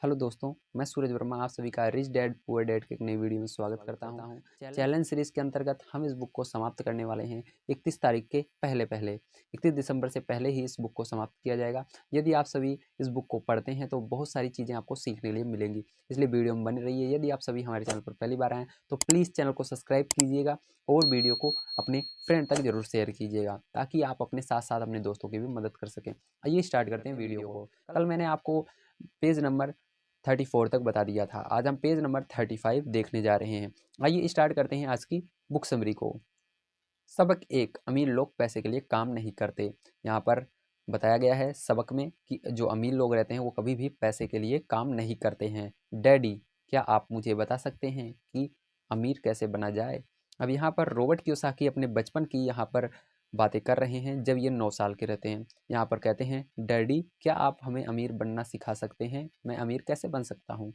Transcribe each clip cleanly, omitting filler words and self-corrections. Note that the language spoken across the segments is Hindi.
हेलो दोस्तों, मैं सूरज वर्मा आप सभी का रिच डैड पुअर डैड के एक नई वीडियो में स्वागत करता हूं। चैलेंज सीरीज़ के अंतर्गत हम इस बुक को समाप्त करने वाले हैं 31 तारीख के पहले 31 दिसंबर से पहले ही इस बुक को समाप्त किया जाएगा। यदि आप सभी इस बुक को पढ़ते हैं तो बहुत सारी चीज़ें आपको सीखने के लिए मिलेंगी, इसलिए वीडियो में बने रहिए। यदि आप सभी हमारे चैनल पर पहली बार आएँ तो प्लीज़ चैनल को सब्सक्राइब कीजिएगा और वीडियो को अपने फ्रेंड तक जरूर शेयर कीजिएगा, ताकि आप अपने साथ साथ अपने दोस्तों की भी मदद कर सकें। आइए स्टार्ट करते हैं वीडियो को। कल मैंने आपको पेज नंबर 34 तक बता दिया था। आज हम पेज नंबर 35 देखने जा रहे हैं। आइए स्टार्ट करते हैं आज की बुक समरी को। सबक 1, अमीर लोग पैसे के लिए काम नहीं करते। यहाँ पर बताया गया है सबक में कि जो अमीर लोग रहते हैं वो कभी भी पैसे के लिए काम नहीं करते हैं। डैडी, क्या आप मुझे बता सकते हैं कि अमीर कैसे बना जाए? अब यहाँ पर रॉबर्ट कियोसाकी अपने बचपन की यहाँ पर बातें कर रहे हैं जब ये 9 साल के रहते हैं। यहाँ पर कहते हैं, डैडी क्या आप हमें अमीर बनना सिखा सकते हैं? मैं अमीर कैसे बन सकता हूँ?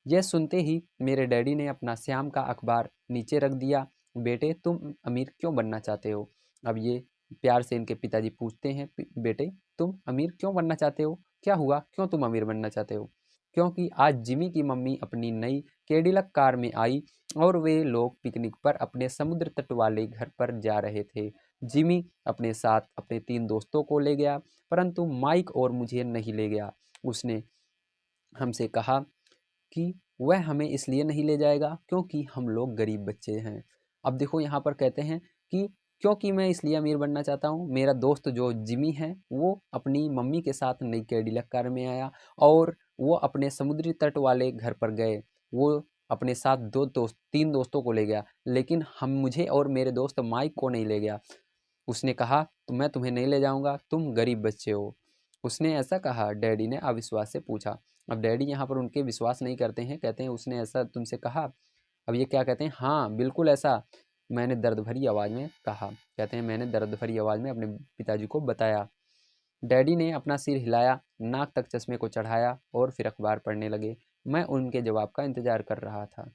यह सुनते ही मेरे डैडी ने अपना श्याम का अखबार नीचे रख दिया। बेटे, तुम अमीर क्यों बनना चाहते हो? अब ये प्यार से इनके पिताजी पूछते हैं, बेटे तुम अमीर क्यों बनना चाहते हो? क्या हुआ, क्यों तुम अमीर बनना चाहते हो? क्योंकि आज जिमी की मम्मी अपनी नई कैडिलक कार में आई और वे लोग पिकनिक पर अपने समुद्र तट वाले घर पर जा रहे थे। जिमी अपने साथ अपने 3 दोस्तों को ले गया, परंतु माइक और मुझे नहीं ले गया। उसने हमसे कहा कि वह हमें इसलिए नहीं ले जाएगा क्योंकि हम लोग गरीब बच्चे हैं। अब देखो यहाँ पर कहते हैं कि क्योंकि मैं इसलिए अमीर बनना चाहता हूँ। मेरा दोस्त जो जिमी है वो अपनी मम्मी के साथ नई कैडिलक कार में आया और वो अपने समुद्री तट वाले घर पर गए। वो अपने साथ 3 दोस्तों को ले गया, लेकिन हम मुझे और मेरे दोस्त माइक को नहीं ले गया। उसने कहा, तो मैं तुम्हें नहीं ले जाऊंगा, तुम गरीब बच्चे हो। उसने ऐसा कहा? डैडी ने अविश्वास से पूछा। अब डैडी यहाँ पर उनके विश्वास नहीं करते हैं, कहते हैं उसने ऐसा तुमसे कहा? अब ये क्या कहते हैं, हाँ बिल्कुल ऐसा मैंने दर्द भरी आवाज़ में कहा। कहते हैं मैंने दर्द भरी आवाज़ में अपने पिताजी को बताया। डैडी ने अपना सिर हिलाया, नाक तक चश्मे को चढ़ाया और फिर अखबार पढ़ने लगे। मैं उनके जवाब का इंतजार कर रहा था।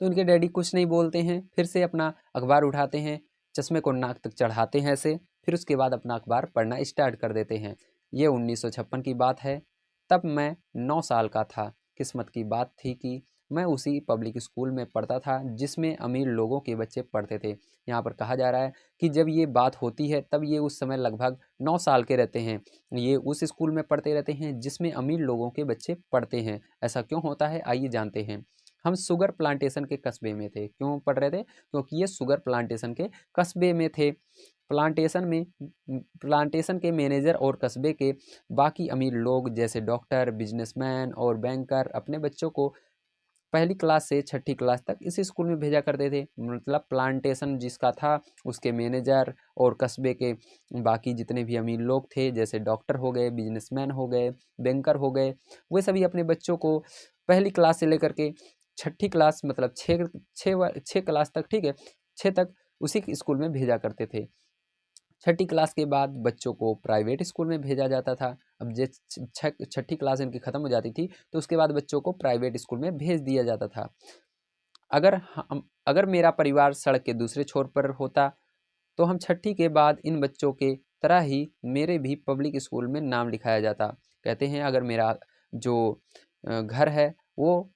तो उनके डैडी कुछ नहीं बोलते हैं, फिर से अपना अखबार उठाते हैं, चश्मे को नाक तक चढ़ाते हैं ऐसे, फिर उसके बाद अपना अखबार पढ़ना स्टार्ट कर देते हैं। ये 1956 की बात है। तब मैं 9 साल का था। किस्मत की बात थी कि मैं उसी पब्लिक स्कूल में पढ़ता था जिसमें अमीर लोगों के बच्चे पढ़ते थे। यहाँ पर कहा जा रहा है कि जब ये बात होती है तब ये उस समय लगभग 9 साल के रहते हैं। ये उस स्कूल में पढ़ते रहते हैं जिसमें अमीर लोगों के बच्चे पढ़ते हैं। ऐसा क्यों होता है, आइए जानते हैं। हम शुगर प्लांटेशन के कस्बे में थे। क्यों पढ़ रहे थे? क्योंकि ये शुगर प्लांटेशन के कस्बे में थे। प्लांटेशन के मैनेजर और कस्बे के बाकी अमीर लोग जैसे डॉक्टर, बिजनेसमैन और बैंकर अपने बच्चों को पहली क्लास से छठी क्लास तक इसी स्कूल में भेजा करते थे। मतलब प्लांटेशन जिसका था उसके मैनेजर और कस्बे के बाकी जितने भी अमीर लोग थे जैसे डॉक्टर हो गए, बिजनेसमैन हो गए, बैंकर हो गए, वे सभी अपने बच्चों को पहली क्लास से लेकर के छठी क्लास मतलब छः क्लास तक, ठीक है, 6 तक उसी स्कूल में भेजा करते थे। छठी क्लास के बाद बच्चों को प्राइवेट स्कूल में भेजा जाता था। अब छठी क्लास इनकी ख़त्म हो जाती थी तो उसके बाद बच्चों को प्राइवेट स्कूल में भेज दिया जाता था। अगर मेरा परिवार सड़क के दूसरे छोर पर होता तो हम छठी के बाद इन बच्चों के तरह ही मेरे भी पब्लिक स्कूल में नाम लिखाया जाता। कहते हैं अगर मेरा जो घर है वो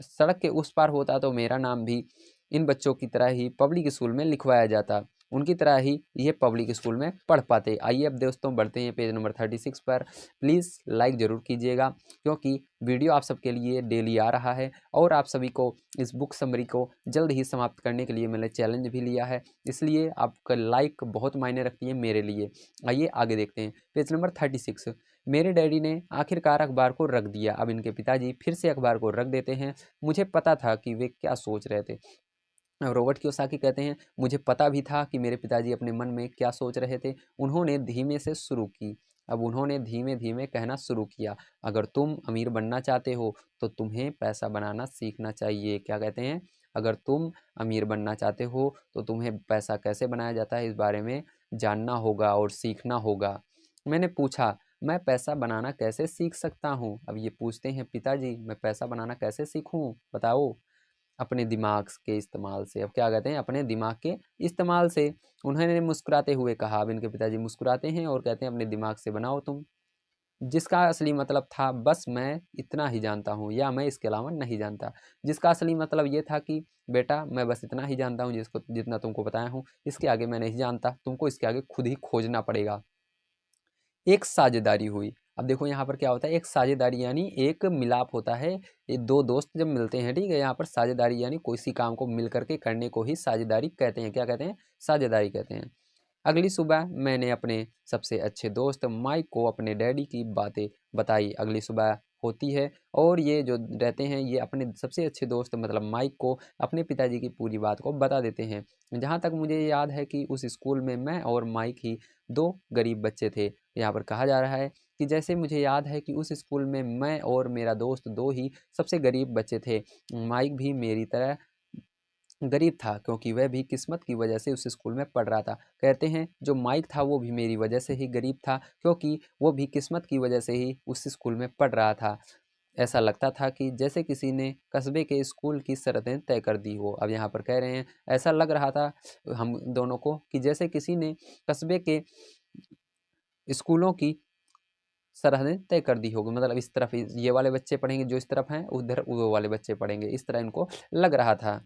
सड़क के उस पार होता तो मेरा नाम भी इन बच्चों की तरह ही पब्लिक स्कूल में लिखवाया जाता, उनकी तरह ही ये पब्लिक स्कूल में पढ़ पाते। आइए अब दोस्तों बढ़ते हैं पेज नंबर 36 पर। प्लीज़ लाइक ज़रूर कीजिएगा क्योंकि वीडियो आप सबके लिए डेली आ रहा है और आप सभी को इस बुक समरी को जल्द ही समाप्त करने के लिए मैंने चैलेंज भी लिया है, इसलिए आपका लाइक बहुत मायने रखती है मेरे लिए। आइए आगे देखते हैं पेज नंबर 36। मेरे डैडी ने आखिरकार अखबार को रख दिया। अब इनके पिताजी फिर से अखबार को रख देते हैं। मुझे पता था कि वे क्या सोच रहे थे। रॉबर्ट कियोसाकी कहते हैं, मुझे पता भी था कि मेरे पिताजी अपने मन में क्या सोच रहे थे। उन्होंने धीमे से शुरू की। अब उन्होंने धीमे धीमे कहना शुरू किया, अगर तुम अमीर बनना चाहते हो तो तुम्हें पैसा बनाना सीखना चाहिए। क्या कहते हैं? अगर तुम अमीर बनना चाहते हो तो तुम्हें पैसा कैसे बनाया जाता है इस बारे में जानना होगा और सीखना होगा। मैंने पूछा, मैं पैसा बनाना कैसे सीख सकता हूँ? अब ये पूछते हैं पिताजी, मैं पैसा बनाना कैसे सीखूँ बताओ? अपने दिमाग के इस्तेमाल से। अब क्या कहते हैं? अपने दिमाग के इस्तेमाल से। उन्होंने मुस्कुराते हुए कहा। अब इनके पिताजी मुस्कुराते हैं और कहते हैं अपने दिमाग से बनाओ तुम। जिसका असली मतलब था बस मैं इतना ही जानता हूँ या मैं इसके अलावा नहीं जानता। जिसका असली मतलब ये था कि बेटा मैं बस इतना ही जानता हूँ जिसको जितना तुमको बताया हूँ, इसके आगे मैं नहीं जानता, तुमको इसके आगे खुद ही खोजना पड़ेगा। एक साझेदारी हुई। अब देखो यहाँ पर क्या होता है, एक साझेदारी यानी एक मिलाप होता है। ये दो दोस्त जब मिलते हैं, ठीक है, यहाँ पर साझेदारी यानी किसी काम को मिल करके करने को ही साझेदारी कहते हैं। क्या कहते हैं? साझेदारी कहते हैं। अगली सुबह मैंने अपने सबसे अच्छे दोस्त माइक को अपने डैडी की बातें बताई। अगली सुबह होती है और ये जो रहते हैं ये अपने सबसे अच्छे दोस्त मतलब माइक को अपने पिताजी की पूरी बात को बता देते हैं। जहाँ तक मुझे याद है कि उस स्कूल में मैं और माइक ही दो गरीब बच्चे थे। यहाँ पर कहा जा रहा है कि जैसे मुझे याद है कि उस स्कूल में मैं और मेरा दोस्त दो ही सबसे गरीब बच्चे थे। माइक भी मेरी तरह गरीब था क्योंकि वह भी किस्मत की वजह से उस स्कूल में पढ़ रहा था। कहते हैं जो माइक था वो भी मेरी वजह से ही गरीब था क्योंकि वो भी किस्मत की वजह से ही उस स्कूल में पढ़ रहा था। ऐसा लगता था कि जैसे किसी ने कस्बे के स्कूल की शरतें तय कर दी हो। अब यहाँ पर कह रहे हैं ऐसा लग रहा था हम दोनों को कि जैसे किसी ने कस्बे के स्कूलों की सरहदें तय कर दी होगी, मतलब इस तरफ ये वाले बच्चे पढ़ेंगे जो इस तरफ हैं, उधर वो वाले बच्चे पढ़ेंगे, इस तरह इनको लग रहा था।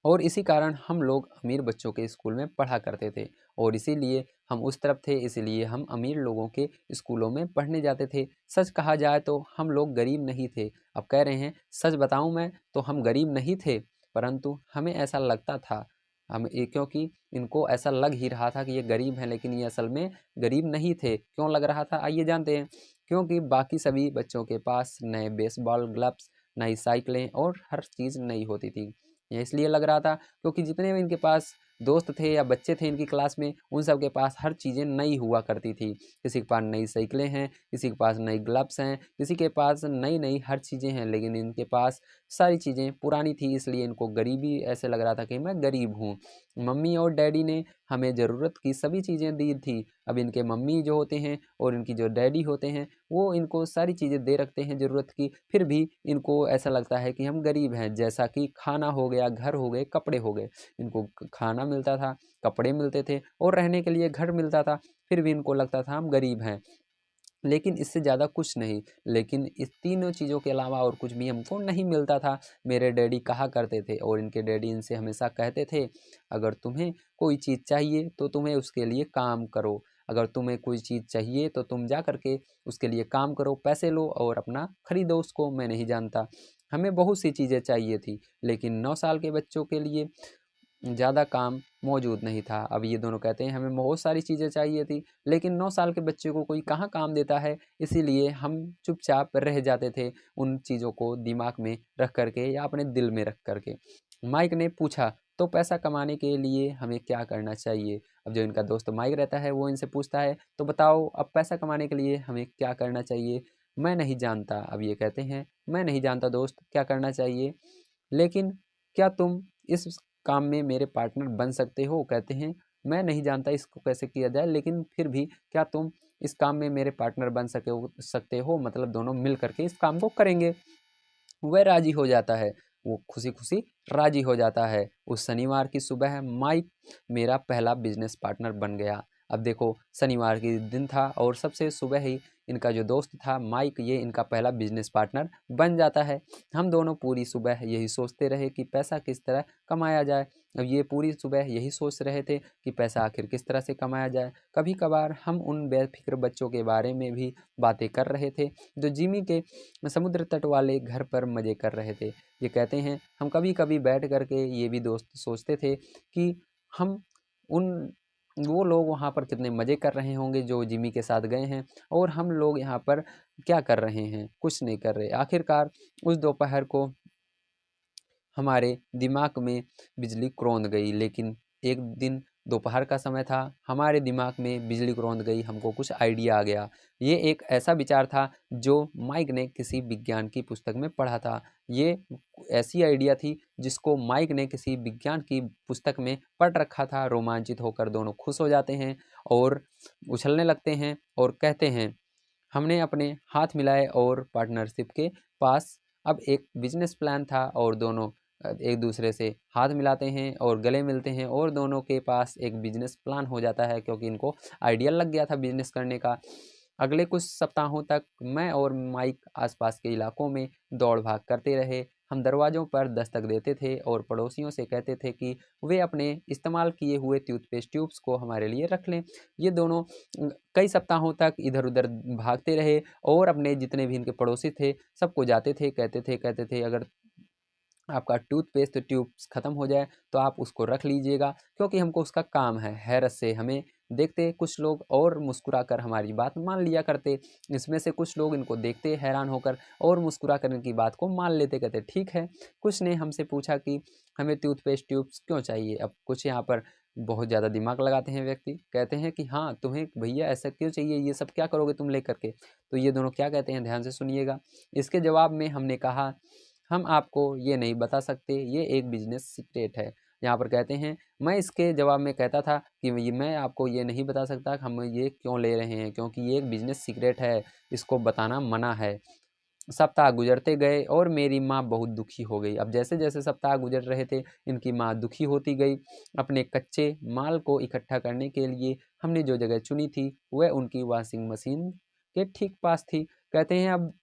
और इसी कारण हम लोग अमीर बच्चों के स्कूल में पढ़ा करते थे और इसीलिए हम उस तरफ थे, इसीलिए हम अमीर लोगों के स्कूलों में पढ़ने जाते थे। सच कहा जाए तो हम लोग गरीब नहीं थे। अब कह रहे हैं सच बताऊं मैं तो हम गरीब नहीं थे, परंतु हमें ऐसा लगता था। हम क्योंकि इनको ऐसा लग ही रहा था कि ये गरीब हैं, लेकिन ये असल में गरीब नहीं थे। क्यों लग रहा था आइए जानते हैं। क्योंकि बाकी सभी बच्चों के पास नए बेसबॉल ग्लव्स, नई साइकिलें और हर चीज़ नई होती थी। ये इसलिए लग रहा था क्योंकि जितने भी इनके पास दोस्त थे या बच्चे थे इनकी क्लास में, उन सब के पास हर चीज़ें नई हुआ करती थी। किसी के पास नई साइकिलें हैं, किसी के पास नई ग्लव्स हैं, किसी के पास नई नई हर चीज़ें हैं, लेकिन इनके पास सारी चीज़ें पुरानी थी। इसलिए इनको गरीबी ऐसे लग रहा था कि मैं गरीब हूँ। मम्मी और डैडी ने हमें ज़रूरत की सभी चीज़ें दी थी। अब इनके मम्मी जो होते हैं और इनकी जो डैडी होते हैं वो इनको सारी चीज़ें दे रखते हैं ज़रूरत की, फिर भी इनको ऐसा लगता है कि हम गरीब हैं। जैसा कि खाना हो गया, घर हो गए, कपड़े हो गए। इनको खाना मिलता था, कपड़े मिलते थे और रहने के लिए घर मिलता था, फिर भी इनको लगता था हम गरीब हैं, लेकिन इससे ज़्यादा कुछ नहीं। लेकिन इस तीनों चीज़ों के अलावा और कुछ भी हमको नहीं मिलता था। मेरे डैडी कहा करते थे और इनके डैडी इनसे हमेशा कहते थे, अगर तुम्हें कोई चीज़ चाहिए तो तुम्हें उसके लिए काम करो। अगर तुम्हें कोई चीज़ चाहिए तो तुम जा करके उसके लिए काम करो, पैसे लो और अपना खरीदो उसको, मैं नहीं जानता। हमें बहुत सी चीज़ें चाहिए थी, लेकिन 9 साल के बच्चों के लिए ज़्यादा काम मौजूद नहीं था। अब ये दोनों कहते हैं हमें बहुत सारी चीज़ें चाहिए थी, लेकिन 9 साल के बच्चे को कोई कहाँ काम देता है, इसीलिए हम चुपचाप रह जाते थे उन चीज़ों को दिमाग में रख कर के या अपने दिल में रख कर के। माइक ने पूछा, तो पैसा कमाने के लिए हमें क्या करना चाहिए? अब जो इनका दोस्त माइक रहता है वो इनसे पूछता है, तो बताओ अब पैसा कमाने के लिए हमें क्या करना चाहिए? मैं नहीं जानता। अब ये कहते हैं, मैं नहीं जानता दोस्त क्या करना चाहिए, लेकिन क्या तुम इस काम में मेरे पार्टनर बन सकते हो? कहते हैं मैं नहीं जानता इसको कैसे किया जाए, लेकिन फिर भी क्या तुम इस काम में मेरे पार्टनर बन सकते हो, मतलब दोनों मिल करके इस काम को करेंगे। वह राजी हो जाता है, वो खुशी खुशी राजी हो जाता है। उस शनिवार की सुबह माइक मेरा पहला बिजनेस पार्टनर बन गया। अब देखो शनिवार की दिन था और सबसे सुबह ही इनका जो दोस्त था माइक, ये इनका पहला बिजनेस पार्टनर बन जाता है। हम दोनों पूरी सुबह यही सोचते रहे कि पैसा किस तरह कमाया जाए। अब ये पूरी सुबह यही सोच रहे थे कि पैसा आखिर किस तरह से कमाया जाए। कभी कभार हम उन बेफिक्र बच्चों के बारे में भी बातें कर रहे थे जो जिमी के समुद्र तट वाले घर पर मज़े कर रहे थे। ये कहते हैं हम कभी कभी बैठ कर के ये भी दोस्त सोचते थे कि हम उन वो लोग वहाँ पर कितने मज़े कर रहे होंगे जो जिमी के साथ गए हैं, और हम लोग यहाँ पर क्या कर रहे हैं, कुछ नहीं कर रहे। आखिरकार उस दोपहर को हमारे दिमाग में बिजली कौंध गई। लेकिन एक दिन दोपहर का समय था, हमारे दिमाग में बिजली कौंध गई, हमको कुछ आइडिया आ गया। ये एक ऐसा विचार था जो माइक ने किसी विज्ञान की पुस्तक में पढ़ा था। ये ऐसी आइडिया थी जिसको माइक ने किसी विज्ञान की पुस्तक में पढ़ रखा था। रोमांचित होकर दोनों खुश हो जाते हैं और उछलने लगते हैं और कहते हैं, हमने अपने हाथ मिलाए और पार्टनरशिप के पास अब एक बिजनेस प्लान था। और दोनों एक दूसरे से हाथ मिलाते हैं और गले मिलते हैं और दोनों के पास एक बिजनेस प्लान हो जाता है, क्योंकि इनको आइडिया लग गया था बिजनेस करने का। अगले कुछ सप्ताहों तक मैं और माइक आसपास के इलाकों में दौड़ भाग करते रहे। हम दरवाज़ों पर दस्तक देते थे और पड़ोसियों से कहते थे कि वे अपने इस्तेमाल किए हुए टूथपेस्ट ट्यूब्स को हमारे लिए रख लें। ये दोनों कई सप्ताहों तक इधर-उधर भागते रहे और अपने जितने भी इनके पड़ोसी थे, सबको जाते थे, कहते थे अगर आपका टूथपेस्ट ट्यूब्स ख़त्म हो जाए तो आप उसको रख लीजिएगा, क्योंकि हमको उसका काम है। हैरत से हमें देखते कुछ लोग और मुस्कुराकर हमारी बात मान लिया करते। इसमें से कुछ लोग इनको देखते हैरान होकर और मुस्कुरा कर इनकी बात को मान लेते, कहते ठीक है। कुछ ने हमसे पूछा कि हमें टूथपेस्ट ट्यूब्स क्यों चाहिए? अब कुछ यहाँ पर बहुत ज़्यादा दिमाग लगाते हैं व्यक्ति, कहते हैं कि हाँ, तुम्हें भैया ऐसा क्यों चाहिए? ये सब क्या करोगे तुम लेकर के? तो ये दोनों क्या कहते हैं, ध्यान से सुनिएगा। इसके जवाब में हमने कहा, हम आपको ये नहीं बता सकते, ये एक बिजनेस सीक्रेट है। यहाँ पर कहते हैं, मैं इसके जवाब में कहता था कि मैं आपको ये नहीं बता सकता कि हम ये क्यों ले रहे हैं, क्योंकि ये एक बिजनेस सीक्रेट है, इसको बताना मना है। सप्ताह गुजरते गए और मेरी माँ बहुत दुखी हो गई। अब जैसे-जैसे सप्ताह गुजर रहे थे, इनकी माँ दुखी होती गई। अपने कच्चे माल को इकट्ठा करने के लिए हमने जो जगह चुनी थी, वह उनकी वॉशिंग मशीन के ठीक पास थी। कहते हैं, अब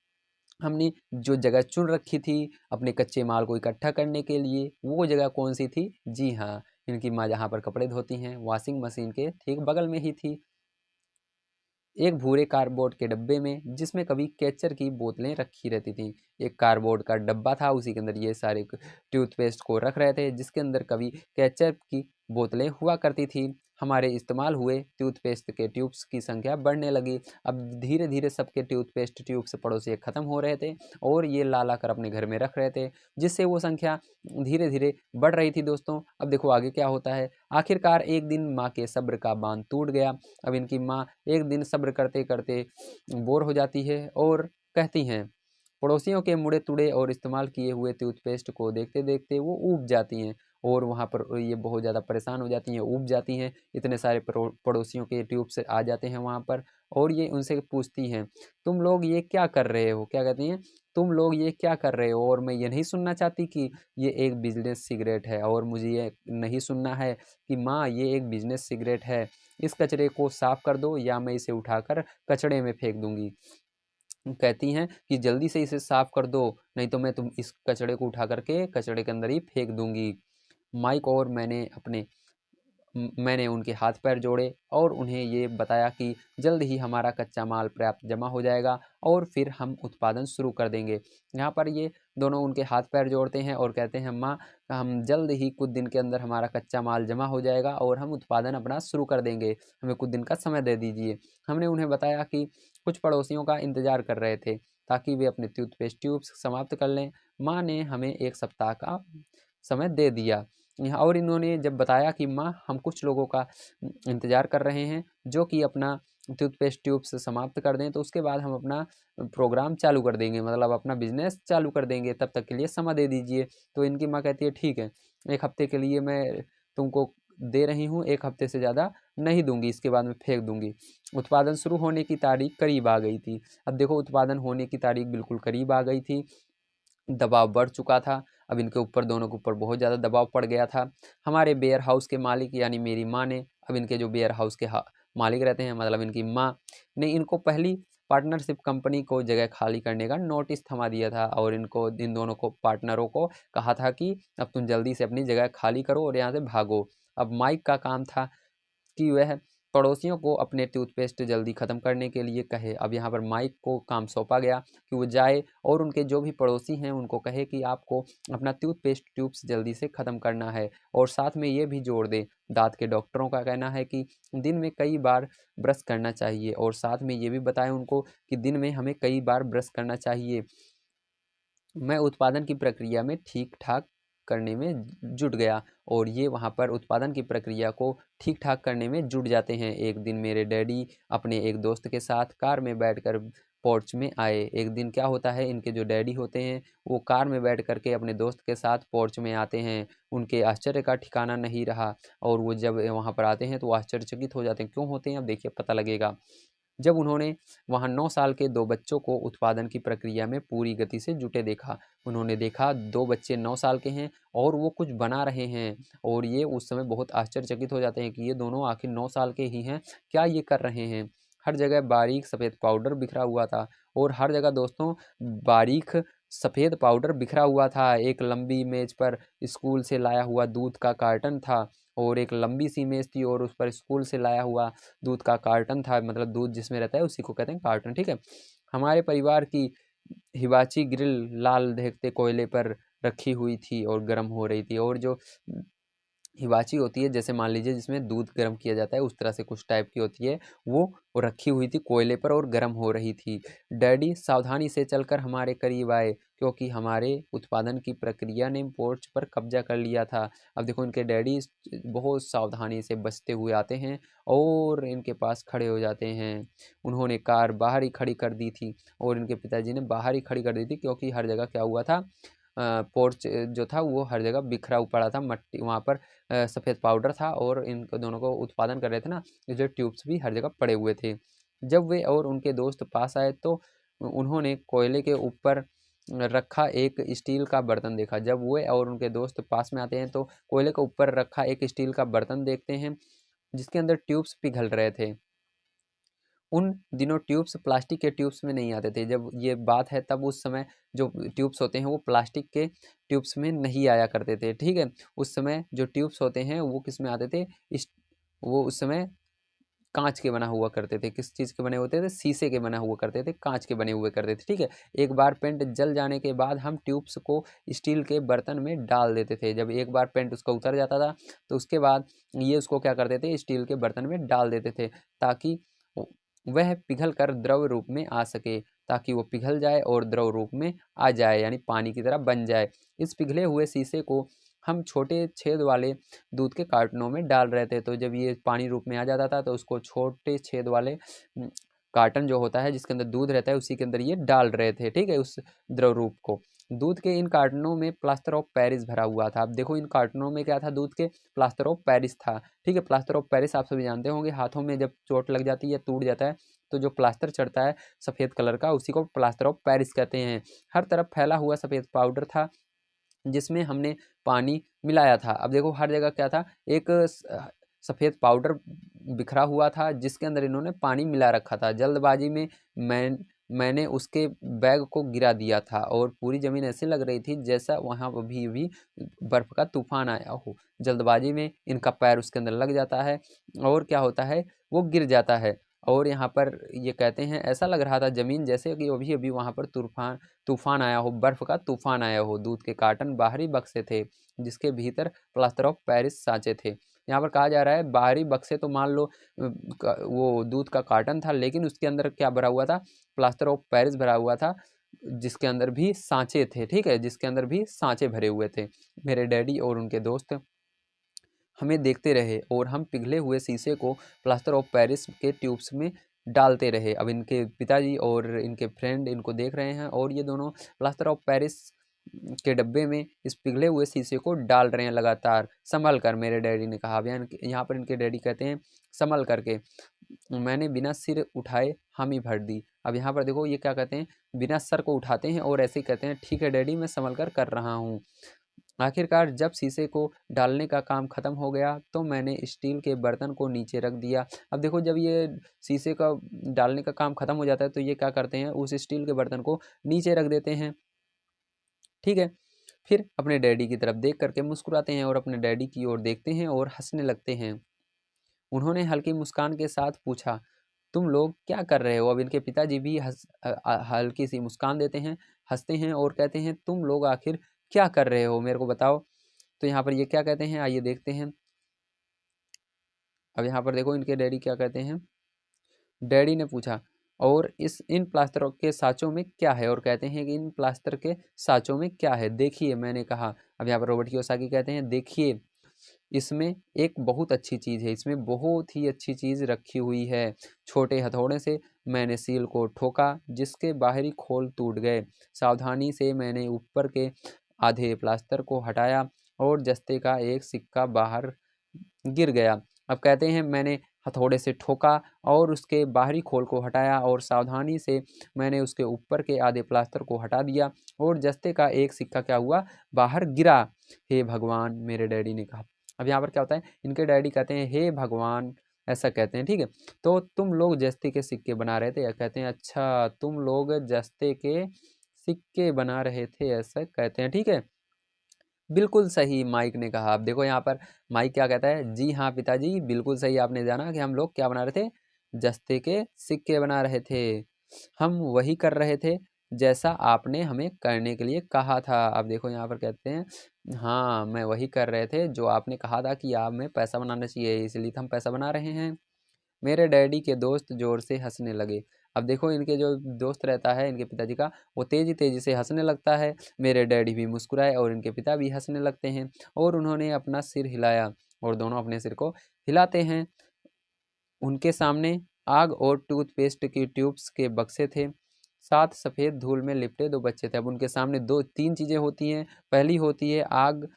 हमने जो जगह चुन रखी थी अपने कच्चे माल को इकट्ठा करने के लिए, वो जगह कौन सी थी? जी हाँ, इनकी माँ जहाँ पर कपड़े धोती हैं, वॉशिंग मशीन के ठीक बगल में ही थी। एक भूरे कार्डबोर्ड के डब्बे में, जिसमें कभी केचर की बोतलें रखी रहती थीं। एक कार्डबोर्ड का डब्बा था, उसी के अंदर ये सारे टूथपेस्ट को रख रहे थे, जिसके अंदर कभी केचप की बोतलें हुआ करती थी। हमारे इस्तेमाल हुए टूथपेस्ट के ट्यूब्स की संख्या बढ़ने लगी। अब धीरे धीरे सबके टूथपेस्ट ट्यूब्स पड़ोसी ख़त्म हो रहे थे और ये ला ला कर अपने घर में रख रहे थे, जिससे वो संख्या धीरे धीरे बढ़ रही थी दोस्तों। अब देखो आगे क्या होता है। आखिरकार एक दिन माँ के सब्र का बांध टूट गया। अब इनकी माँ एक दिन सब्र करते करते बोर हो जाती है और कहती हैं, पड़ोसियों के मुड़े तुड़े और इस्तेमाल किए हुए टूथपेस्ट को देखते देखते वो ऊब जाती हैं और वहाँ पर ये बहुत ज़्यादा परेशान हो जाती हैं, ऊब जाती हैं। इतने सारे पड़ोसियों के ट्यूब से आ जाते हैं वहाँ पर और ये उनसे पूछती हैं, तुम लोग ये क्या कर रहे हो? क्या कहती हैं, तुम लोग ये क्या कर रहे हो? और मैं ये नहीं सुनना चाहती कि ये एक बिजनेस सिगरेट है, और मुझे ये नहीं सुनना है कि माँ ये एक बिजनेस सिगरेट है, इस कचरे को साफ कर दो या मैं इसे उठाकर कचड़े में फेंक दूंगी। कहती हैं कि जल्दी से इसे साफ कर दो, नहीं तो मैं तुम इस कचड़े को उठा करके कचड़े के अंदर ही फेंक दूंगी। माइक और मैंने उनके हाथ पैर जोड़े और उन्हें ये बताया कि जल्द ही हमारा कच्चा माल पर्याप्त जमा हो जाएगा और फिर हम उत्पादन शुरू कर देंगे। यहाँ पर ये दोनों उनके हाथ पैर जोड़ते हैं और कहते हैं, माँ, हम जल्द ही कुछ दिन के अंदर हमारा कच्चा माल जमा हो जाएगा और हम उत्पादन अपना शुरू कर देंगे, हमें कुछ दिन का समय दे दीजिए। हमने उन्हें बताया कि कुछ पड़ोसियों का इंतजार कर रहे थे ताकि वे अपने टूथपेस्ट ट्यूब्स समाप्त कर लें। माँ ने हमें 1 सप्ताह का समय दे दिया। यहाँ और इन्होंने जब बताया कि माँ, हम कुछ लोगों का इंतज़ार कर रहे हैं जो कि अपना टूथपेस्ट ट्यूब्स समाप्त कर दें, तो उसके बाद हम अपना प्रोग्राम चालू कर देंगे, मतलब अपना बिज़नेस चालू कर देंगे, तब तक के लिए समय दे दीजिए। तो इनकी माँ कहती है, ठीक है, 1 हफ़्ते के लिए मैं तुमको दे रही हूँ, 1 हफ़्ते से ज़्यादा नहीं दूँगी, इसके बाद मैं फेंक दूँगी। उत्पादन शुरू होने की तारीख करीब आ गई थी। अब देखो उत्पादन होने की तारीख बिल्कुल करीब आ गई थी। दबाव बढ़ चुका था। अब इनके ऊपर, दोनों के ऊपर बहुत ज़्यादा दबाव पड़ गया था। हमारे वेयर हाउस के मालिक यानी मेरी माँ ने, अब इनके जो वेयर हाउस के मालिक रहते हैं, मतलब इनकी माँ ने इनको पहली पार्टनरशिप कंपनी को जगह खाली करने का नोटिस थमा दिया था और इन दोनों को पार्टनरों को कहा था कि अब तुम जल्दी से अपनी जगह खाली करो और यहाँ से भागो। अब माइक का काम था कि वह पड़ोसियों को अपने टूथपेस्ट जल्दी ख़त्म करने के लिए कहे। अब यहाँ पर माइक को काम सौंपा गया कि वो जाए और उनके जो भी पड़ोसी हैं उनको कहे कि आपको अपना टूथपेस्ट ट्यूब्स जल्दी से ख़त्म करना है, और साथ में ये भी जोड़ दे, दाँत के डॉक्टरों का कहना है कि दिन में कई बार ब्रश करना चाहिए, और साथ में ये भी बताएं उनको कि दिन में हमें कई बार ब्रश करना चाहिए। मैं उत्पादन की प्रक्रिया में ठीक-ठाक करने में जुट गया और ये वहाँ पर उत्पादन की प्रक्रिया को ठीक-ठाक करने में जुट जाते हैं। एक दिन मेरे डैडी अपने एक दोस्त के साथ कार में बैठकर पोर्च में आए। एक दिन क्या होता है, इनके जो डैडी होते हैं वो कार में बैठ कर के अपने दोस्त के साथ पोर्च में आते हैं। उनके आश्चर्य का ठिकाना नहीं रहा और वो जब वहाँ पर आते हैं तो वो आश्चर्यचकित हो जाते हैं। क्यों होते हैं, अब देखिए पता लगेगा। जब उन्होंने वहाँ 9 साल के 2 बच्चों को उत्पादन की प्रक्रिया में पूरी गति से जुटे देखा। उन्होंने देखा 2 बच्चे 9 साल के हैं और वो कुछ बना रहे हैं, और ये उस समय बहुत आश्चर्यचकित हो जाते हैं कि ये दोनों आखिर 9 साल के ही हैं, क्या ये कर रहे हैं? हर जगह बारीक सफ़ेद पाउडर बिखरा हुआ था और हर जगह दोस्तों बारीक सफ़ेद पाउडर बिखरा हुआ था। एक लंबी मेज पर स्कूल से लाया हुआ दूध का कार्टन था और एक लंबी सी मेज थी और उस पर स्कूल से लाया हुआ दूध का कार्टन था, मतलब दूध जिसमें रहता है उसी को कहते हैं कार्टन, ठीक है। हमारे परिवार की हिबाची ग्रिल लाल दहकते कोयले पर रखी हुई थी और गर्म हो रही थी। और जो हिबाची होती है, जैसे मान लीजिए जिसमें दूध गर्म किया जाता है, उस तरह से कुछ टाइप की होती है, वो रखी हुई थी कोयले पर और गर्म हो रही थी। डैडी सावधानी से चलकर हमारे करीब आए क्योंकि हमारे उत्पादन की प्रक्रिया ने पोर्च पर कब्जा कर लिया था। अब देखो इनके डैडी बहुत सावधानी से बचते हुए आते हैं और इनके पास खड़े हो जाते हैं। उन्होंने कार बाहर ही खड़ी कर दी थी और इनके पिताजी ने बाहर ही खड़ी कर दी थी क्योंकि हर जगह क्या हुआ था, पोर्च जो था वो हर जगह बिखरा पड़ा था, मट्टी वहाँ पर सफ़ेद पाउडर था और इन दोनों को उत्पादन कर रहे थे ना, जो ट्यूब्स भी हर जगह पड़े हुए थे। जब वे और उनके दोस्त पास आए तो उन्होंने कोयले के ऊपर रखा एक स्टील का बर्तन देखा। जब वे और उनके दोस्त पास में आते हैं तो कोयले के ऊपर रखा एक स्टील का बर्तन देखते हैं जिसके अंदर ट्यूब्स पिघल रहे थे। उन दिनों ट्यूब्स प्लास्टिक के ट्यूब्स में नहीं आते थे। जब ये बात है तब उस समय जो ट्यूब्स होते हैं वो प्लास्टिक के ट्यूब्स में नहीं आया करते थे, ठीक है। उस समय जो ट्यूब्स होते हैं वो किस में आते थे, वो उस समय कांच के बना हुआ करते थे। किस चीज़ के बने होते थे, शीशे के बना हुआ करते थे, कांच के बने हुए करते थे, ठीक है। एक बार पेंट जल जाने के बाद हम ट्यूब्स को स्टील के बर्तन में डाल देते थे। जब एक बार पेंट उसका उतर जाता था तो उसके बाद ये उसको क्या करते थे, स्टील के बर्तन में डाल देते थे ताकि वह पिघल कर द्रव रूप में आ सके, ताकि वो पिघल जाए और द्रव रूप में आ जाए, यानी पानी की तरह बन जाए। इस पिघले हुए शीशे को हम छोटे छेद वाले दूध के कार्टनों में डाल रहे थे। तो जब ये पानी रूप में आ जाता था तो उसको छोटे छेद वाले कार्टन जो होता है जिसके अंदर दूध रहता है उसी के अंदर ये डाल रहे थे, ठीक है, उस द्रव रूप को। दूध के इन कार्टनों में प्लास्टर ऑफ पेरिस भरा हुआ था। अब देखो इन कार्टनों में क्या था, दूध के प्लास्टर ऑफ पेरिस था, ठीक है। प्लास्टर ऑफ पेरिस आप सभी जानते होंगे, हाथों में जब चोट लग जाती है, टूट जाता है तो जो प्लास्टर चढ़ता है सफ़ेद कलर का, उसी को प्लास्टर ऑफ पेरिस कहते हैं। हर तरफ फैला हुआ सफ़ेद पाउडर था जिसमें हमने पानी मिलाया था। अब देखो हर जगह क्या था, एक सफ़ेद पाउडर बिखरा हुआ था जिसके अंदर इन्होंने पानी मिला रखा था। जल्दबाजी में मैंने उसके बैग को गिरा दिया था और पूरी ज़मीन ऐसी लग रही थी जैसा वहाँ अभी भी बर्फ़ का तूफान आया हो। जल्दबाजी में इनका पैर उसके अंदर लग जाता है और क्या होता है, वो गिर जाता है। और यहाँ पर ये कहते हैं ऐसा लग रहा था ज़मीन जैसे कि अभी अभी वहाँ पर तूफान आया हो, बर्फ़ का तूफान आया हो। दूध के कार्टन बाहरी बक्से थे जिसके भीतर प्लास्टर ऑफ पेरिस सांचे थे। यहाँ पर कहा जा रहा है बाहरी बक्से तो मान लो वो दूध का कार्टन था, लेकिन उसके अंदर क्या भरा हुआ था, प्लास्टर ऑफ पेरिस भरा हुआ था जिसके अंदर भी सांचे थे, ठीक है, जिसके अंदर भी सांचे भरे हुए थे। मेरे डैडी और उनके दोस्त हमें देखते रहे और हम पिघले हुए शीशे को प्लास्टर ऑफ पेरिस के ट्यूब्स में डालते रहे। अब इनके पिताजी और इनके फ्रेंड इनको देख रहे हैं और ये दोनों प्लास्टर ऑफ पेरिस के डब्बे में इस पिघले हुए शीशे को डाल रहे हैं लगातार। संभल कर, मेरे डैडी ने कहा। अब यहाँ पर इनके डैडी कहते हैं संभल करके। मैंने बिना सिर उठाए हामी भर दी। अब यहाँ पर देखो ये क्या कहते हैं, बिना सर को उठाते हैं और ऐसे ही कहते हैं ठीक है डैडी मैं संभल कर रहा हूँ। आखिरकार जब शीशे को डालने का काम ख़त्म हो गया तो मैंने स्टील के बर्तन को नीचे रख दिया। अब देखो जब ये शीशे का डालने का काम ख़त्म हो जाता है तो ये क्या करते हैं, उस स्टील के बर्तन को नीचे रख देते हैं, ठीक है। फिर अपने डैडी की तरफ देख करके मुस्कुराते हैं और अपने डैडी की ओर देखते हैं और हंसने लगते हैं। उन्होंने हल्की मुस्कान के साथ पूछा, तुम लोग क्या कर रहे हो? अब इनके पिताजी भी हल्की सी मुस्कान देते हैं, हंसते हैं और कहते हैं तुम लोग आखिर क्या कर रहे हो, मेरे को बताओ। तो यहाँ पर ये क्या कहते हैं, आइए देखते हैं। अब यहाँ पर देखो इनके डैडी क्या कहते हैं। डैडी ने पूछा और इन प्लास्टर के साँचों में क्या है, और कहते हैं कि इन प्लास्टर के साँचों में क्या है, देखिए, मैंने कहा। अब यहाँ पर रॉबर्ट कियोसाकी कहते हैं देखिए, इसमें एक बहुत अच्छी चीज़ है, इसमें बहुत ही अच्छी चीज़ रखी हुई है। छोटे हथौड़े से मैंने सील को ठोका जिसके बाहरी खोल टूट गए। सावधानी से मैंने ऊपर के आधे प्लास्टर को हटाया और जस्ते का एक सिक्का बाहर गिर गया। अब कहते हैं मैंने हथौड़े से ठोका और उसके बाहरी खोल को हटाया और सावधानी से मैंने उसके ऊपर के आधे प्लास्टर को हटा दिया और जस्ते का एक सिक्का क्या हुआ, बाहर गिरा। हे भगवान, मेरे डैडी ने कहा। अब यहाँ पर क्या होता है, इनके डैडी कहते हैं हे भगवान, ऐसा कहते हैं, ठीक है। तो तुम लोग जस्ते के सिक्के बना रहे थे, या कहते हैं अच्छा तुम लोग जस्ते के सिक्के बना रहे थे, ऐसा कहते हैं, ठीक है। बिल्कुल सही माइक ने कहा। अब देखो यहाँ पर माइक क्या कहता है, जी हाँ पिताजी बिल्कुल सही आपने जाना कि हम लोग क्या बना रहे थे, जस्ते के सिक्के बना रहे थे। हम वही कर रहे थे जैसा आपने हमें करने के लिए कहा था। अब देखो यहाँ पर कहते हैं हाँ मैं वही कर रहे थे जो आपने कहा था कि आप में पैसा बनाना चाहिए, इसलिए तो हम पैसा बना रहे हैं। मेरे डैडी के दोस्त जोर से हंसने लगे। अब देखो इनके जो दोस्त रहता है इनके पिताजी का, वो तेजी तेजी से हंसने लगता है। मेरे डैडी भी मुस्कुराए और इनके पिता भी हंसने लगते हैं और उन्होंने अपना सिर हिलाया, और दोनों अपने सिर को हिलाते हैं। उनके सामने आग और टूथपेस्ट की ट्यूब्स के बक्से थे। साथ सफ़ेद धूल में लिपटे दो बच्चे थे। अब उनके सामने दो तीन चीज़ें होती हैं। पहली होती है आग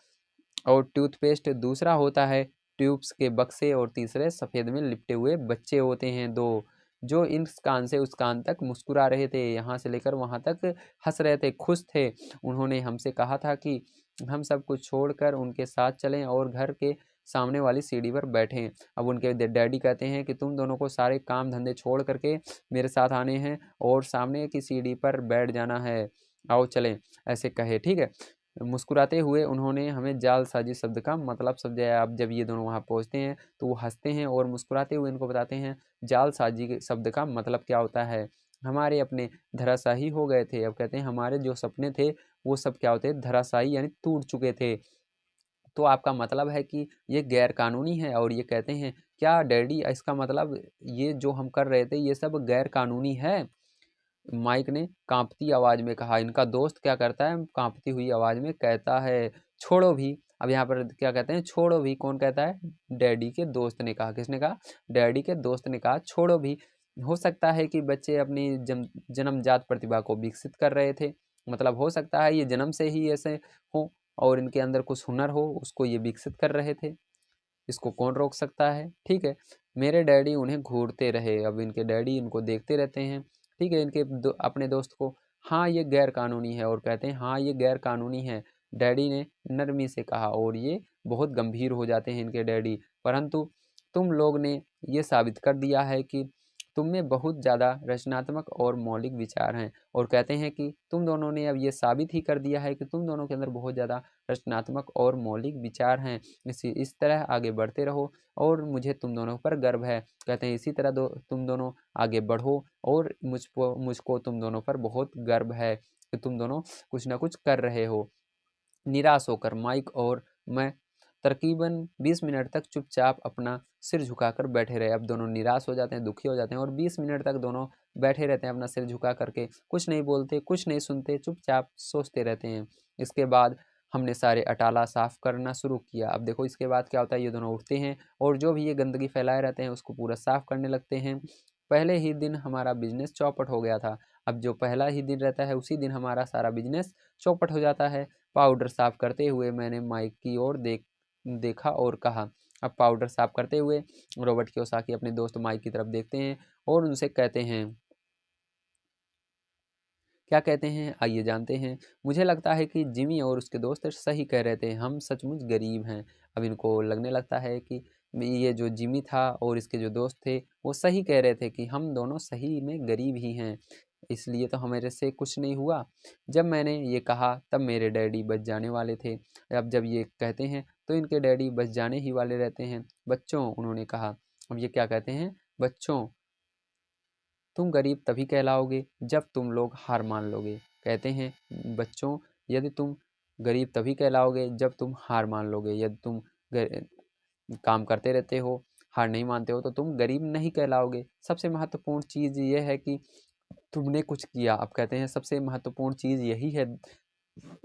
और टूथपेस्ट, दूसरा होता है ट्यूब्स के बक्से, और तीसरे सफ़ेद में लिपटे हुए बच्चे होते हैं दो, जो इस कान से उस कान तक मुस्कुरा रहे थे, यहाँ से लेकर वहाँ तक हंस रहे थे, खुश थे। उन्होंने हमसे कहा था कि हम सब कुछ छोड़कर उनके साथ चलें और घर के सामने वाली सीढ़ी पर बैठें। अब उनके डैडी कहते हैं कि तुम दोनों को सारे काम धंधे छोड़ करके मेरे साथ आने हैं और सामने की सीढ़ी पर बैठ जाना है, आओ चलें, ऐसे कहे, ठीक है। मुस्कुराते हुए उन्होंने हमें जालसाजी शब्द का मतलब समझाया। अब जब ये दोनों वहाँ पहुँचते हैं तो वो हंसते हैं और मुस्कुराते हुए इनको बताते हैं जालसाजी के शब्द का मतलब क्या होता है। हमारे अपने धराशायी हो गए थे। अब कहते हैं हमारे जो सपने थे वो सब क्या होते हैं, धराशायी यानी टूट चुके थे। तो आपका मतलब है कि ये गैर कानूनी है। और ये कहते हैं क्या डैडी इसका मतलब ये जो हम कर रहे थे ये सब गैर कानूनी है, माइक ने कांपती आवाज में कहा। इनका दोस्त क्या करता है, कांपती हुई आवाज में कहता है छोड़ो भी। अब यहाँ पर क्या कहते हैं, छोड़ो भी, कौन कहता है, डैडी के दोस्त ने कहा। किसने कहा, डैडी के दोस्त ने कहा छोड़ो भी। हो सकता है कि बच्चे अपनी जन्मजात प्रतिभा को विकसित कर रहे थे, मतलब हो सकता है ये जन्म से ही ऐसे हो और इनके अंदर कुछ हुनर हो, उसको ये विकसित कर रहे थे। इसको कौन रोक सकता है, ठीक है। मेरे डैडी उन्हें घूरते रहे। अब इनके डैडी इनको देखते रहते हैं, ठीक है, इनके अपने दोस्त को। हाँ ये गैर कानूनी है, और कहते हैं हाँ ये गैर कानूनी है, डैडी ने नरमी से कहा। और ये बहुत गंभीर हो जाते हैं इनके डैडी। परंतु तुम लोग ने ये साबित कर दिया है कि तुम में बहुत ज़्यादा रचनात्मक और मौलिक विचार हैं। और कहते हैं कि तुम दोनों ने अब ये साबित ही कर दिया है कि तुम दोनों के अंदर बहुत ज़्यादा रचनात्मक और मौलिक विचार हैं। इस तरह आगे बढ़ते रहो और मुझे तुम दोनों पर गर्व है। कहते हैं इसी तरह तुम दोनों आगे बढ़ो और मुझको तुम दोनों पर बहुत गर्व है कि तुम दोनों कुछ ना कुछ कर रहे हो। निराश होकर माइक और मैं तकरीबन 20 मिनट तक चुपचाप अपना सिर झुकाकर बैठे रहे। अब दोनों निराश हो जाते हैं, दुखी हो जाते हैं, और 20 मिनट तक दोनों बैठे रहते हैं अपना सिर झुका करके, कुछ नहीं बोलते, कुछ नहीं सुनते, चुपचाप सोचते रहते हैं। इसके बाद हमने सारे अटाला साफ करना शुरू किया। अब देखो इसके बाद क्या होता है, ये दोनों उठते हैं और जो भी ये गंदगी फैलाए रहते हैं उसको पूरा साफ करने लगते हैं। पहले ही दिन हमारा बिजनेस चौपट हो गया था। अब जो पहला ही दिन रहता है उसी दिन हमारा सारा बिजनेस चौपट हो जाता है। पाउडर साफ करते हुए मैंने माइक की ओर देखा और कहा। अब पाउडर साफ करते हुए रॉबर्ट कियोसाकी अपने दोस्त माइक की तरफ देखते हैं और उनसे कहते हैं, क्या कहते हैं आइए जानते हैं। मुझे लगता है कि जिमी और उसके दोस्त सही कह रहे थे, हम सचमुच गरीब हैं। अब इनको लगने लगता है कि ये जो जिमी था और इसके जो दोस्त थे वो सही कह रहे थे कि हम दोनों सही में गरीब ही हैं, इसलिए तो हमारे से कुछ नहीं हुआ। जब मैंने ये कहा तब मेरे डैडी बच जाने वाले थे। अब जब ये कहते हैं तो इनके डैडी बच जाने ही वाले रहते हैं। बच्चों, उन्होंने कहा। अब ये क्या कहते हैं, बच्चों तुम गरीब तभी कहलाओगे जब तुम लोग हार मान लोगे। कहते हैं बच्चों, यदि तुम गरीब तभी कहलाओगे जब तुम हार मान लोगे। यदि तुम काम करते रहते हो, हार नहीं मानते हो, तो तुम गरीब नहीं कहलाओगे। सबसे महत्वपूर्ण चीज़ ये है कि तुमने कुछ किया। अब कहते हैं सबसे महत्वपूर्ण चीज़ यही है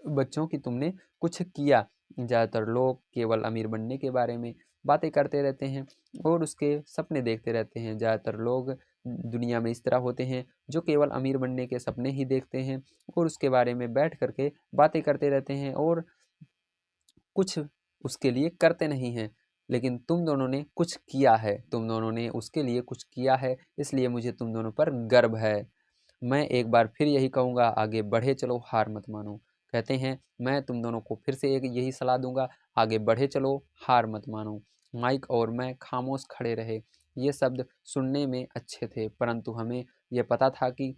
बच्चों की तुमने कुछ किया। ज़्यादातर लोग केवल अमीर बनने के बारे में बातें करते रहते हैं और उसके सपने देखते रहते हैं। ज़्यादातर लोग दुनिया में इस तरह होते हैं जो केवल अमीर बनने के सपने ही देखते हैं और उसके बारे में बैठ करके बातें करते रहते हैं और कुछ उसके लिए करते नहीं हैं। लेकिन तुम दोनों ने कुछ किया है, तुम दोनों ने उसके लिए कुछ किया है, इसलिए मुझे तुम दोनों पर गर्व है। मैं एक बार फिर यही कहूँगा, आगे बढ़े चलो, हार मत मानो। कहते हैं मैं तुम दोनों को फिर से एक यही सलाह दूंगा, आगे बढ़े चलो, हार मत मानो। माइक और मैं खामोश खड़े रहे। ये शब्द सुनने में अच्छे थे, परंतु हमें यह पता था कि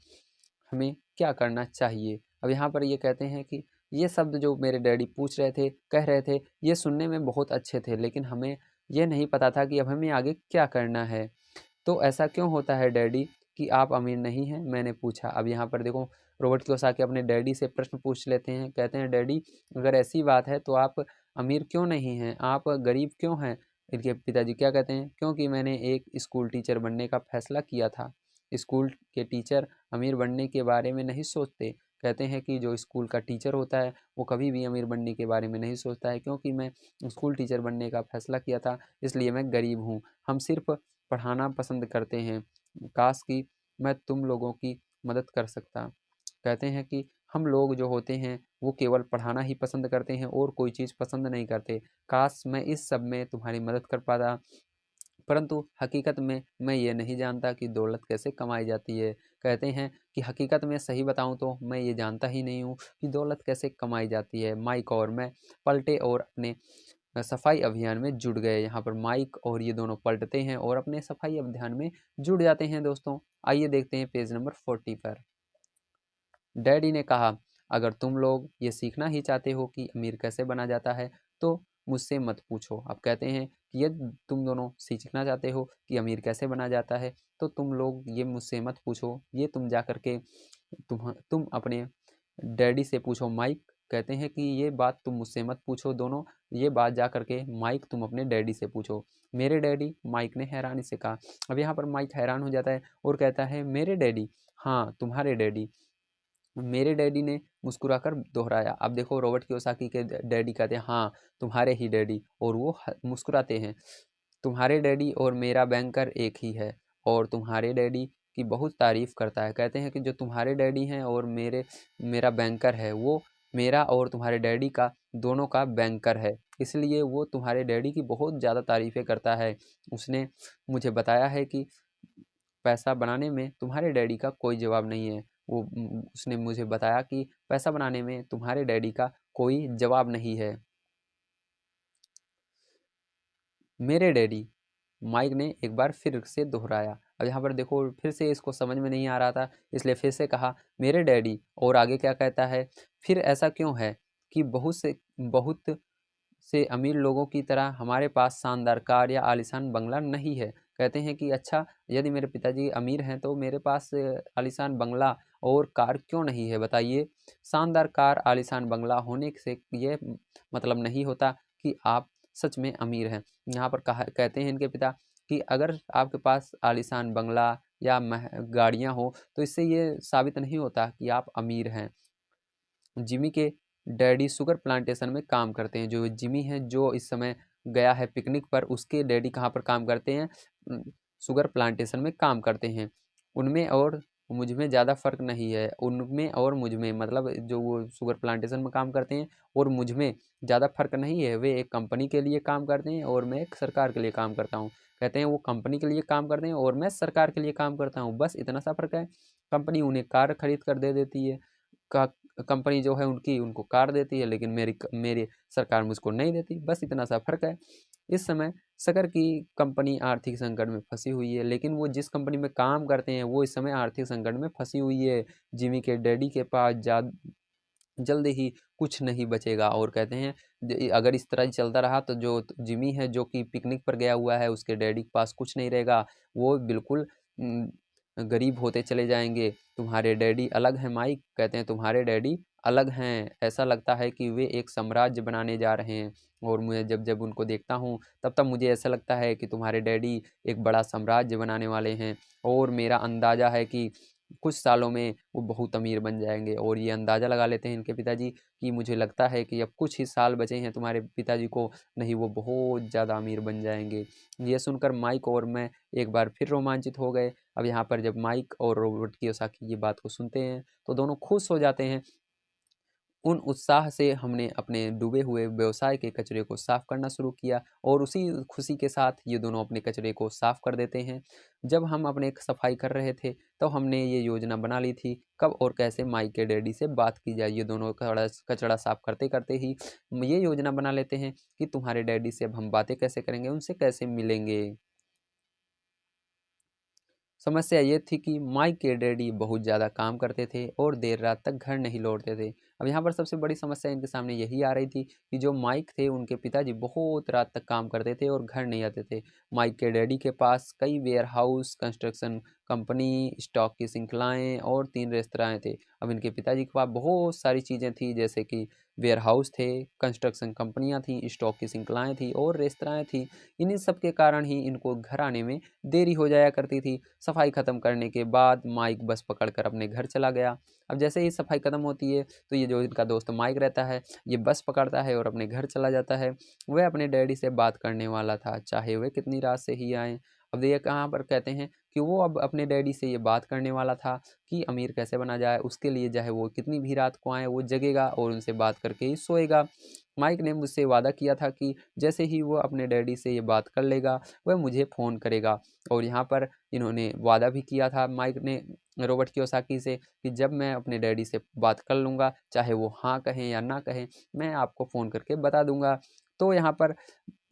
हमें क्या करना चाहिए। अब यहाँ पर ये कहते हैं कि ये शब्द जो मेरे डैडी पूछ रहे थे, कह रहे थे, ये सुनने में बहुत अच्छे थे, लेकिन हमें ये नहीं पता था कि अब हमें आगे क्या करना है। तो ऐसा क्यों होता है डैडी कि आप अमीर नहीं हैं? मैंने पूछा। अब यहाँ पर देखो, रॉबर्ट कियोसाकी अपने डैडी से प्रश्न पूछ लेते हैं। कहते हैं, डैडी अगर ऐसी बात है तो आप अमीर क्यों नहीं हैं? आप गरीब क्यों हैं? इनके पिताजी क्या कहते हैं? क्योंकि मैंने एक स्कूल टीचर बनने का फैसला किया था। स्कूल के टीचर अमीर बनने के बारे में नहीं सोचते। कहते हैं कि जो स्कूल का टीचर होता है वो कभी भी अमीर बनने के बारे में नहीं सोचता है। क्योंकि मैं स्कूल टीचर बनने का फैसला किया था, इसलिए मैं गरीब हूँ। हम सिर्फ पढ़ाना पसंद करते हैं। काश कि मैं तुम लोगों की मदद कर सकता। कहते हैं कि हम लोग जो होते हैं वो केवल पढ़ाना ही पसंद करते हैं और कोई चीज़ पसंद नहीं करते। काश मैं इस सब में तुम्हारी मदद कर पाता, परंतु हकीकत में मैं ये नहीं जानता कि दौलत कैसे कमाई जाती है। कहते हैं कि हकीकत में सही बताऊं तो मैं ये जानता ही नहीं हूँ कि दौलत कैसे कमाई जाती है। माइक और मैं पलटे और अपने सफाई अभियान में जुट गए। यहाँ पर माइक और ये दोनों पलटते हैं और अपने सफाई अभियान में जुट जाते हैं। दोस्तों आइए देखते हैं पेज नंबर 40 पर। डैडी ने कहा, अगर तुम लोग ये सीखना ही चाहते हो कि अमीर कैसे बना जाता है तो मुझसे मत पूछो। अब कहते हैं कि यदि तुम दोनों सीखना चाहते हो कि अमीर कैसे बना जाता है तो तुम लोग ये मुझसे मत पूछो, ये तुम जा करके तुम अपने डैडी से पूछो। माइक कहते हैं कि ये बात तुम मुझसे मत पूछो दोनों, ये बात जा करके माइक तुम अपने डैडी से पूछो। मेरे डैडी? माइक ने हैरानी से कहा। अब यहाँ पर माइक हैरान हो जाता है और कहता है, मेरे डैडी? हाँ, तुम्हारे डैडी। मेरे डैडी ने मुस्कुराकर दोहराया। अब देखो, रॉबर्ट कियोसाकी के डैडी कहते हैं, हाँ तुम्हारे ही डैडी, और वो मुस्कुराते हैं। तुम्हारे डैडी और मेरा बैंकर एक ही है, और तुम्हारे डैडी की बहुत तारीफ करता है। कहते हैं कि जो तुम्हारे डैडी हैं और मेरा बैंकर है, वो मेरा और तुम्हारे डैडी का दोनों का बैंकर है, इसलिए वो तुम्हारे डैडी की बहुत ज़्यादा तारीफ़ें करता है। उसने मुझे बताया है कि पैसा बनाने में तुम्हारे डैडी का कोई जवाब नहीं है। उसने मुझे बताया कि पैसा बनाने में तुम्हारे डैडी का कोई जवाब नहीं है। मेरे डैडी? माइक ने एक बार फिर से दोहराया। अब यहाँ पर देखो, फिर से इसको समझ में नहीं आ रहा था, इसलिए फिर से कहा, मेरे डैडी। और आगे क्या कहता है, फिर ऐसा क्यों है कि बहुत से अमीर लोगों की तरह हमारे पास शानदार कार या आलीशान बंगला नहीं है? कहते हैं कि अच्छा, यदि मेरे पिताजी अमीर हैं तो मेरे पास आलीशान बंगला और कार क्यों नहीं है, बताइए। शानदार कार, आलीशान बंगला होने से ये मतलब नहीं होता कि आप सच में अमीर हैं। यहाँ पर कहते हैं इनके पिता कि अगर आपके पास आलीशान बंगला या गाड़ियाँ हो तो इससे ये साबित नहीं होता कि आप अमीर हैं। जिमी के डैडी शुगर प्लांटेशन में काम करते हैं। जो जिमी है, जो इस समय गया है पिकनिक पर, उसके डैडी कहाँ पर काम करते हैं? शुगर प्लांटेशन में काम करते हैं। उनमें और मुझ में ज़्यादा फ़र्क नहीं है। उनमें और मुझ में, मतलब जो वो शुगर प्लांटेशन में काम करते हैं और मुझ में ज़्यादा फ़र्क नहीं है। वे एक कंपनी के लिए काम करते हैं और मैं एक सरकार के लिए काम करता हूँ। कहते हैं वो कंपनी के लिए काम करते हैं और मैं सरकार के लिए काम करता हूँ, बस इतना सा फ़र्क है। कंपनी उन्हें कार खरीद कर दे देती है, का कंपनी जो है उनकी उनको कार देती है, लेकिन मेरी सरकार मुझको नहीं देती, बस इतना सा फ़र्क है। इस समय शक्कर की कंपनी आर्थिक संकट में फंसी हुई है, लेकिन वो जिस कंपनी में काम करते हैं वो इस समय आर्थिक संकट में फंसी हुई है। जिमी के डैडी के पास जल्द ही कुछ नहीं बचेगा। और कहते हैं अगर इस तरह चलता रहा तो जो जिमी है, जो कि पिकनिक पर गया हुआ है, उसके डैडी के पास कुछ नहीं रहेगा, वो बिल्कुल गरीब होते चले जाएंगे। तुम्हारे डैडी अलग हैं माइक? कहते हैं तुम्हारे डैडी अलग हैं, ऐसा लगता है कि वे एक साम्राज्य बनाने जा रहे हैं, और मुझे जब जब उनको देखता हूँ तब तब मुझे ऐसा लगता है कि तुम्हारे डैडी एक बड़ा साम्राज्य बनाने वाले हैं, और मेरा अंदाज़ा है कि कुछ सालों में वो बहुत अमीर बन जाएंगे। और ये अंदाज़ा लगा लेते हैं इनके पिताजी कि मुझे लगता है कि अब कुछ ही साल बचे हैं तुम्हारे पिताजी को, नहीं वो बहुत ज़्यादा अमीर बन जाएंगे। ये सुनकर माइक और मैं एक बार फिर रोमांचित हो गए। अब यहाँ पर जब माइक और रॉबर्ट कियोसाकी ये बात को सुनते हैं तो दोनों खुश हो जाते हैं। उन उत्साह से हमने अपने डूबे हुए व्यवसाय के कचरे को साफ करना शुरू किया, और उसी खुशी के साथ ये दोनों अपने कचरे को साफ कर देते हैं। जब हम अपने सफाई कर रहे थे तो हमने ये योजना बना ली थी कब और कैसे माइक के डैडी से बात की जाए। ये दोनों कचरा साफ करते करते ही ये योजना बना लेते हैं कि तुम्हारे डैडी से अब हम बातें कैसे करेंगे, उनसे कैसे मिलेंगे। समस्या ये थी कि माइक के डैडी बहुत ज़्यादा काम करते थे और देर रात तक घर नहीं लौटते थे। अब यहाँ पर सबसे बड़ी समस्या इनके सामने यही आ रही थी कि जो माइक थे उनके पिताजी बहुत रात तक काम करते थे और घर नहीं आते थे। माइक के डैडी के पास कई warehouse, construction company, stock की श्रृंखलाएँ और 3 रेस्तराएँ थे। अब इनके पिताजी के पास बहुत सारी चीज़ें थी, जैसे कि वेयर हाउस थे, कंस्ट्रक्शन कंपनियाँ थीं, स्टॉक की श्रृंखलाएँ थीं और रेस्तराएँ थीं। इन्हीं सब के कारण ही इनको घर आने में देरी हो जाया करती थी। सफाई ख़त्म करने के बाद माइक बस पकड़कर अपने घर चला गया। अब जैसे ही सफाई ख़त्म होती है तो ये जो इनका दोस्त माइक रहता है, ये बस पकड़ता है और अपने घर चला जाता है। वह अपने डैडी से बात करने वाला था, चाहे वह कितनी रात से ही आएँ। अब ये कहाँ पर कहते हैं कि वो अब अपने डैडी से ये बात करने वाला था कि अमीर कैसे बना जाए, उसके लिए चाहे वो कितनी भी रात को आए, वो जगेगा और उनसे बात करके ही सोएगा। माइक ने मुझसे वादा किया था कि जैसे ही वो अपने डैडी से ये बात कर लेगा, वह मुझे फ़ोन करेगा। और यहाँ पर इन्होंने वादा भी किया था माइक ने रॉबर्ट कियोसाकी से कि जब मैं अपने डैडी से बात कर लूँगा, चाहे वो हाँ कहें या ना कहें, मैं आपको फ़ोन करके बता दूँगा। तो यहाँ पर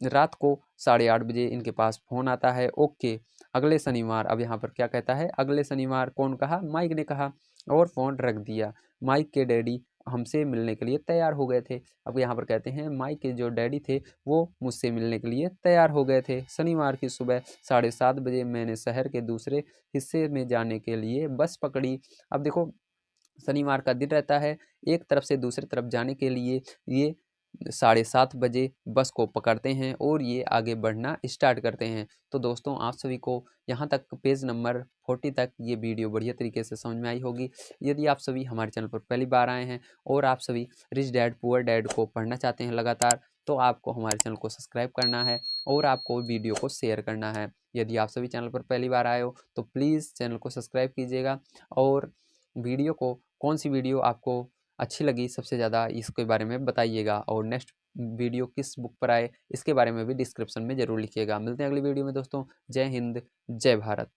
रात को 8:30 बजे इनके पास फ़ोन आता है, ओके, अगले शनिवार। अब यहाँ पर क्या कहता है, अगले शनिवार कौन कहा? माइक ने कहा और फ़ोन रख दिया। माइक के डैडी हमसे मिलने के लिए तैयार हो गए थे। अब यहाँ पर कहते हैं माइक के जो डैडी थे वो मुझसे मिलने के लिए तैयार हो गए थे। शनिवार की सुबह 7:30 बजे मैंने शहर के दूसरे हिस्से में जाने के लिए बस पकड़ी। अब देखो, शनिवार का दिन रहता है, एक तरफ से दूसरी तरफ जाने के लिए ये 7:30 बजे बस को पकड़ते हैं और ये आगे बढ़ना स्टार्ट करते हैं। तो दोस्तों, आप सभी को यहाँ तक पेज नंबर 40 तक ये वीडियो बढ़िया तरीके से समझ में आई होगी। यदि आप सभी हमारे चैनल पर पहली बार आए हैं और आप सभी रिच डैड पुअर डैड को पढ़ना चाहते हैं लगातार, तो आपको हमारे चैनल को सब्सक्राइब करना है और आपको वीडियो को शेयर करना है। यदि आप सभी चैनल पर पहली बार आए हो तो प्लीज़ चैनल को सब्सक्राइब कीजिएगा और वीडियो को, कौन सी वीडियो आपको अच्छी लगी सबसे ज़्यादा, इसके बारे में बताइएगा और नेक्स्ट वीडियो किस बुक पर आए इसके बारे में भी डिस्क्रिप्शन में ज़रूर लिखिएगा। मिलते हैं अगली वीडियो में दोस्तों। जय हिंद, जय भारत।